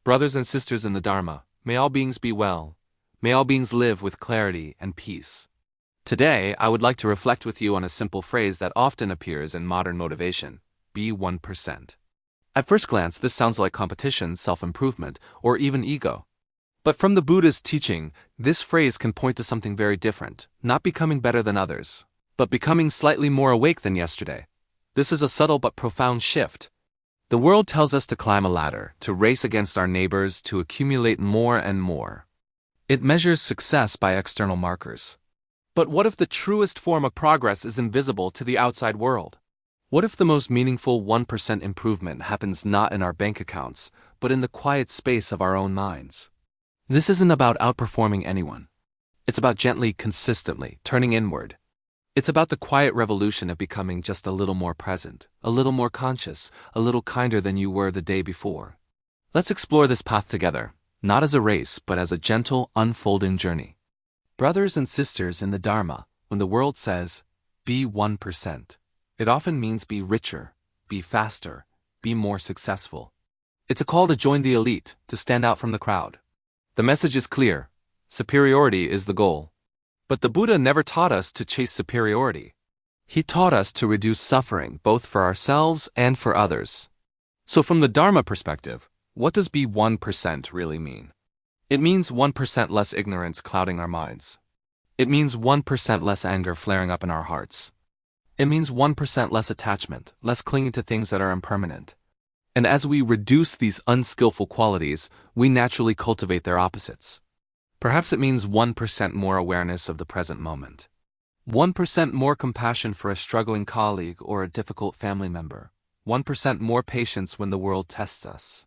Brothers and sisters in the Dharma, may all beings be well. May all beings live with clarity and peace. Today, I would like to reflect with you on a simple phrase that often appears in modern motivation: be 1%. At first glance, this sounds like competition, self-improvement, or even ego. But from the Buddhist teaching, this phrase can point to something very different, not becoming better than others, but becoming slightly more awake than yesterday. This is a subtle but profound shift. The world tells us to climb a ladder, to race against our neighbors, to accumulate more and more. It measures success by external markers. But what if the truest form of progress is invisible to the outside world? What if the most meaningful 1% improvement happens not in our bank accounts, but in the quiet space of our own minds? This isn't about outperforming anyone. It's about gently, consistently turning inward. It's about the quiet revolution of becoming just a little more present, a little more conscious, a little kinder than you were the day before. Let's explore this path together, not as a race, but as a gentle, unfolding journey. Brothers and sisters in the Dharma, when the world says, be 1%, it often means be richer, be faster, be more successful. It's a call to join the elite, to stand out from the crowd. The message is clear: superiority is the goal. But the Buddha never taught us to chase superiority. He taught us to reduce suffering, both for ourselves and for others. So from the Dharma perspective, what does be 1% really mean? It means 1% less ignorance clouding our minds. It means 1% less anger flaring up in our hearts. It means 1% less attachment, less clinging to things that are impermanent. And as we reduce these unskillful qualities, we naturally cultivate their opposites. Perhaps it means 1% more awareness of the present moment. 1% more compassion for a struggling colleague or a difficult family member. 1% more patience when the world tests us.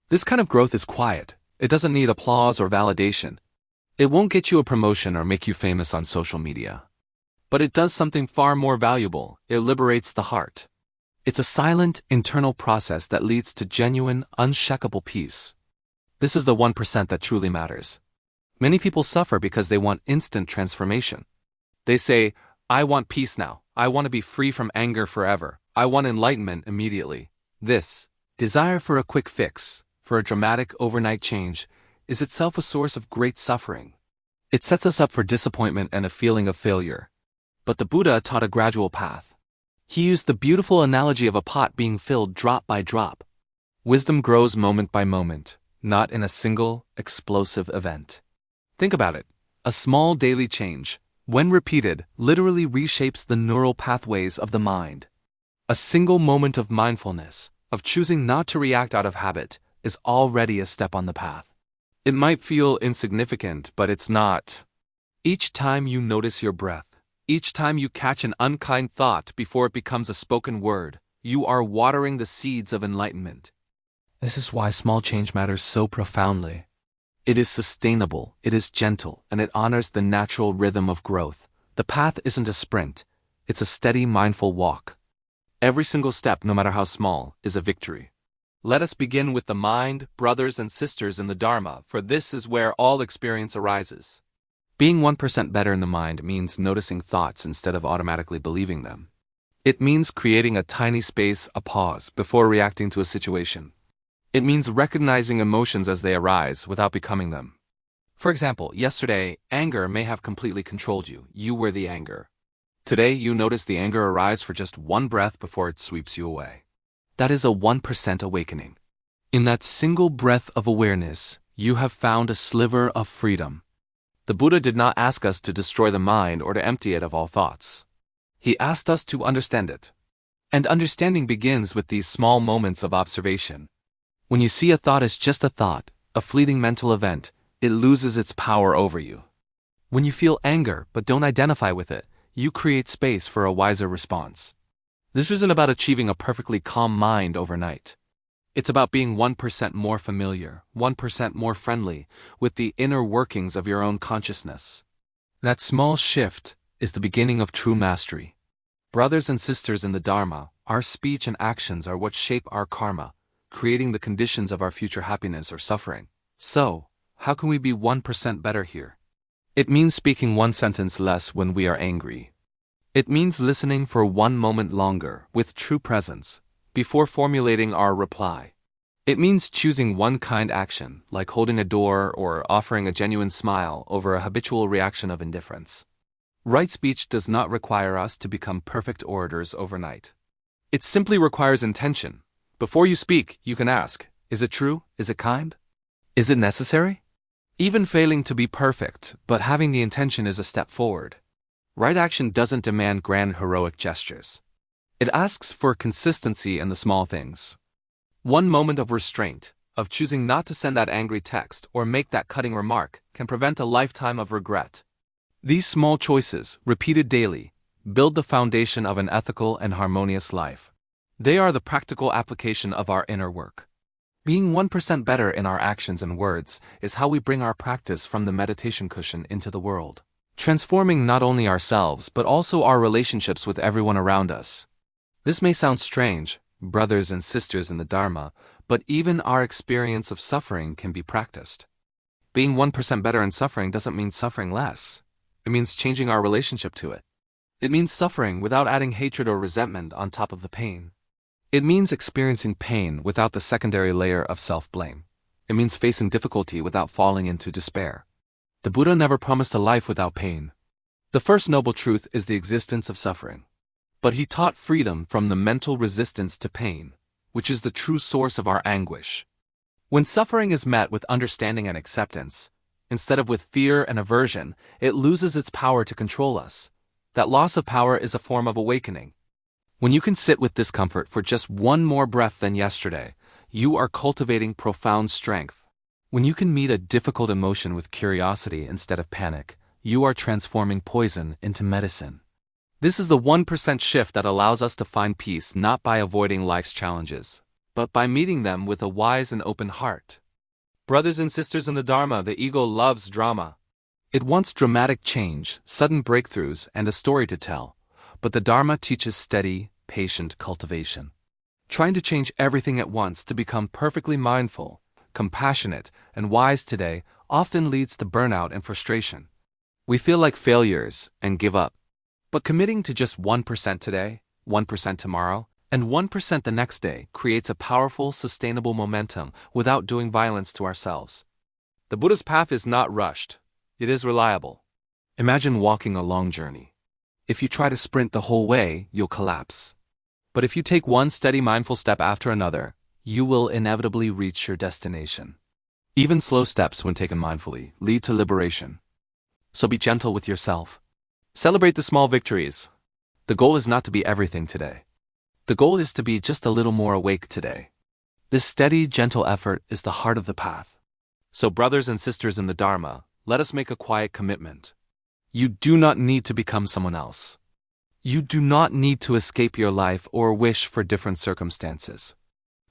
This kind of growth is quiet. It doesn't need applause or validation. It won't get you a promotion or make you famous on social media. But it does something far more valuable. It liberates the heart. It's a silent, internal process that leads to genuine, unshakable peace. This is the 1% that truly matters. Many people suffer because they want instant transformation. They say, I want peace now. I want to be free from anger forever. I want enlightenment immediately. This desire for a quick fix, for a dramatic overnight change, is itself a source of great suffering. It sets us up for disappointment and a feeling of failure. But the Buddha taught a gradual path. He used the beautiful analogy of a pot being filled drop by drop. Wisdom grows moment by moment, not in a single, explosive event. Think about it. A small daily change, when repeated, literally reshapes the neural pathways of the mind. A single moment of mindfulness, of choosing not to react out of habit, is already a step on the path. It might feel insignificant, but it's not. Each time you notice your breath, each time you catch an unkind thought before it becomes a spoken word, you are watering the seeds of enlightenment. This is why small change matters so profoundly. It is sustainable, it is gentle, and it honors the natural rhythm of growth. The path isn't a sprint, it's a steady, mindful walk. Every single step, no matter how small, is a victory. Let us begin with the mind, brothers and sisters in the Dharma, for this is where all experience arises. Being 1% better in the mind means noticing thoughts instead of automatically believing them. It means creating a tiny space, a pause, before reacting to a situation. It means recognizing emotions as they arise without becoming them. For example, yesterday, anger may have completely controlled you. You were the anger. Today, you notice the anger arrives for just one breath before it sweeps you away. That is a 1% awakening. In that single breath of awareness, you have found a sliver of freedom. The Buddha did not ask us to destroy the mind or to empty it of all thoughts. He asked us to understand it. And understanding begins with these small moments of observation. When you see a thought as just a thought, a fleeting mental event, it loses its power over you. When you feel anger but don't identify with it, you create space for a wiser response. This isn't about achieving a perfectly calm mind overnight. It's about being 1% more familiar, 1% more friendly with the inner workings of your own consciousness. That small shift is the beginning of true mastery. Brothers and sisters in the Dharma, our speech and actions are what shape our karma, creating the conditions of our future happiness or suffering. So, how can we be 1% better here? It means speaking one sentence less when we are angry. It means listening for one moment longer, with true presence, before formulating our reply. It means choosing one kind action, like holding a door or offering a genuine smile, over a habitual reaction of indifference. Right speech does not require us to become perfect orators overnight. It simply requires intention. Before you speak, you can ask, is it true? Is it kind? Is it necessary? Even failing to be perfect, but having the intention is a step forward. Right action doesn't demand grand heroic gestures. It asks for consistency in the small things. One moment of restraint, of choosing not to send that angry text or make that cutting remark, can prevent a lifetime of regret. These small choices, repeated daily, build the foundation of an ethical and harmonious life. They are the practical application of our inner work. Being 1% better in our actions and words is how we bring our practice from the meditation cushion into the world, transforming not only ourselves but also our relationships with everyone around us. This may sound strange, brothers and sisters in the Dharma, but even our experience of suffering can be practiced. Being 1% better in suffering doesn't mean suffering less. It means changing our relationship to it. It means suffering without adding hatred or resentment on top of the pain. It means experiencing pain without the secondary layer of self-blame. It means facing difficulty without falling into despair. The Buddha never promised a life without pain. The first noble truth is the existence of suffering. But he taught freedom from the mental resistance to pain, which is the true source of our anguish. When suffering is met with understanding and acceptance, instead of with fear and aversion, it loses its power to control us. That loss of power is a form of awakening. When you can sit with discomfort for just one more breath than yesterday, you are cultivating profound strength. When you can meet a difficult emotion with curiosity instead of panic, you are transforming poison into medicine. This is the 1% shift that allows us to find peace not by avoiding life's challenges, but by meeting them with a wise and open heart. Brothers and sisters in the Dharma, the ego loves drama. It wants dramatic change, sudden breakthroughs, and a story to tell. But the Dharma teaches steady, patient cultivation. Trying to change everything at once to become perfectly mindful, compassionate, and wise today often leads to burnout and frustration. We feel like failures and give up. But committing to just 1% today, 1% tomorrow, and 1% the next day creates a powerful, sustainable momentum without doing violence to ourselves. The Buddha's path is not rushed. It is reliable. Imagine walking a long journey. If you try to sprint the whole way, you'll collapse. But if you take one steady mindful step after another, you will inevitably reach your destination. Even slow steps, when taken mindfully, lead to liberation. So be gentle with yourself. Celebrate the small victories. The goal is not to be everything today. The goal is to be just a little more awake today. This steady, gentle effort is the heart of the path. So brothers and sisters in the Dharma, let us make a quiet commitment. You do not need to become someone else. You do not need to escape your life or wish for different circumstances.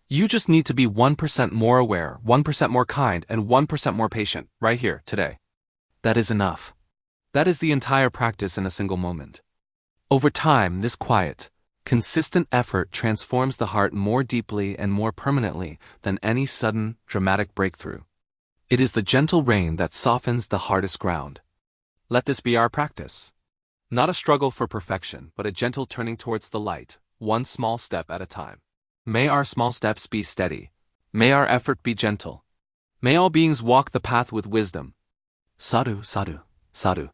You just need to be 1% more aware, 1% more kind, and 1% more patient, right here, today. That is enough. That is the entire practice in a single moment. Over time, this quiet, consistent effort transforms the heart more deeply and more permanently than any sudden, dramatic breakthrough. It is the gentle rain that softens the hardest ground. Let this be our practice. Not a struggle for perfection, but a gentle turning towards the light, one small step at a time. May our small steps be steady. May our effort be gentle. May all beings walk the path with wisdom. Sadhu, sadhu, sadhu.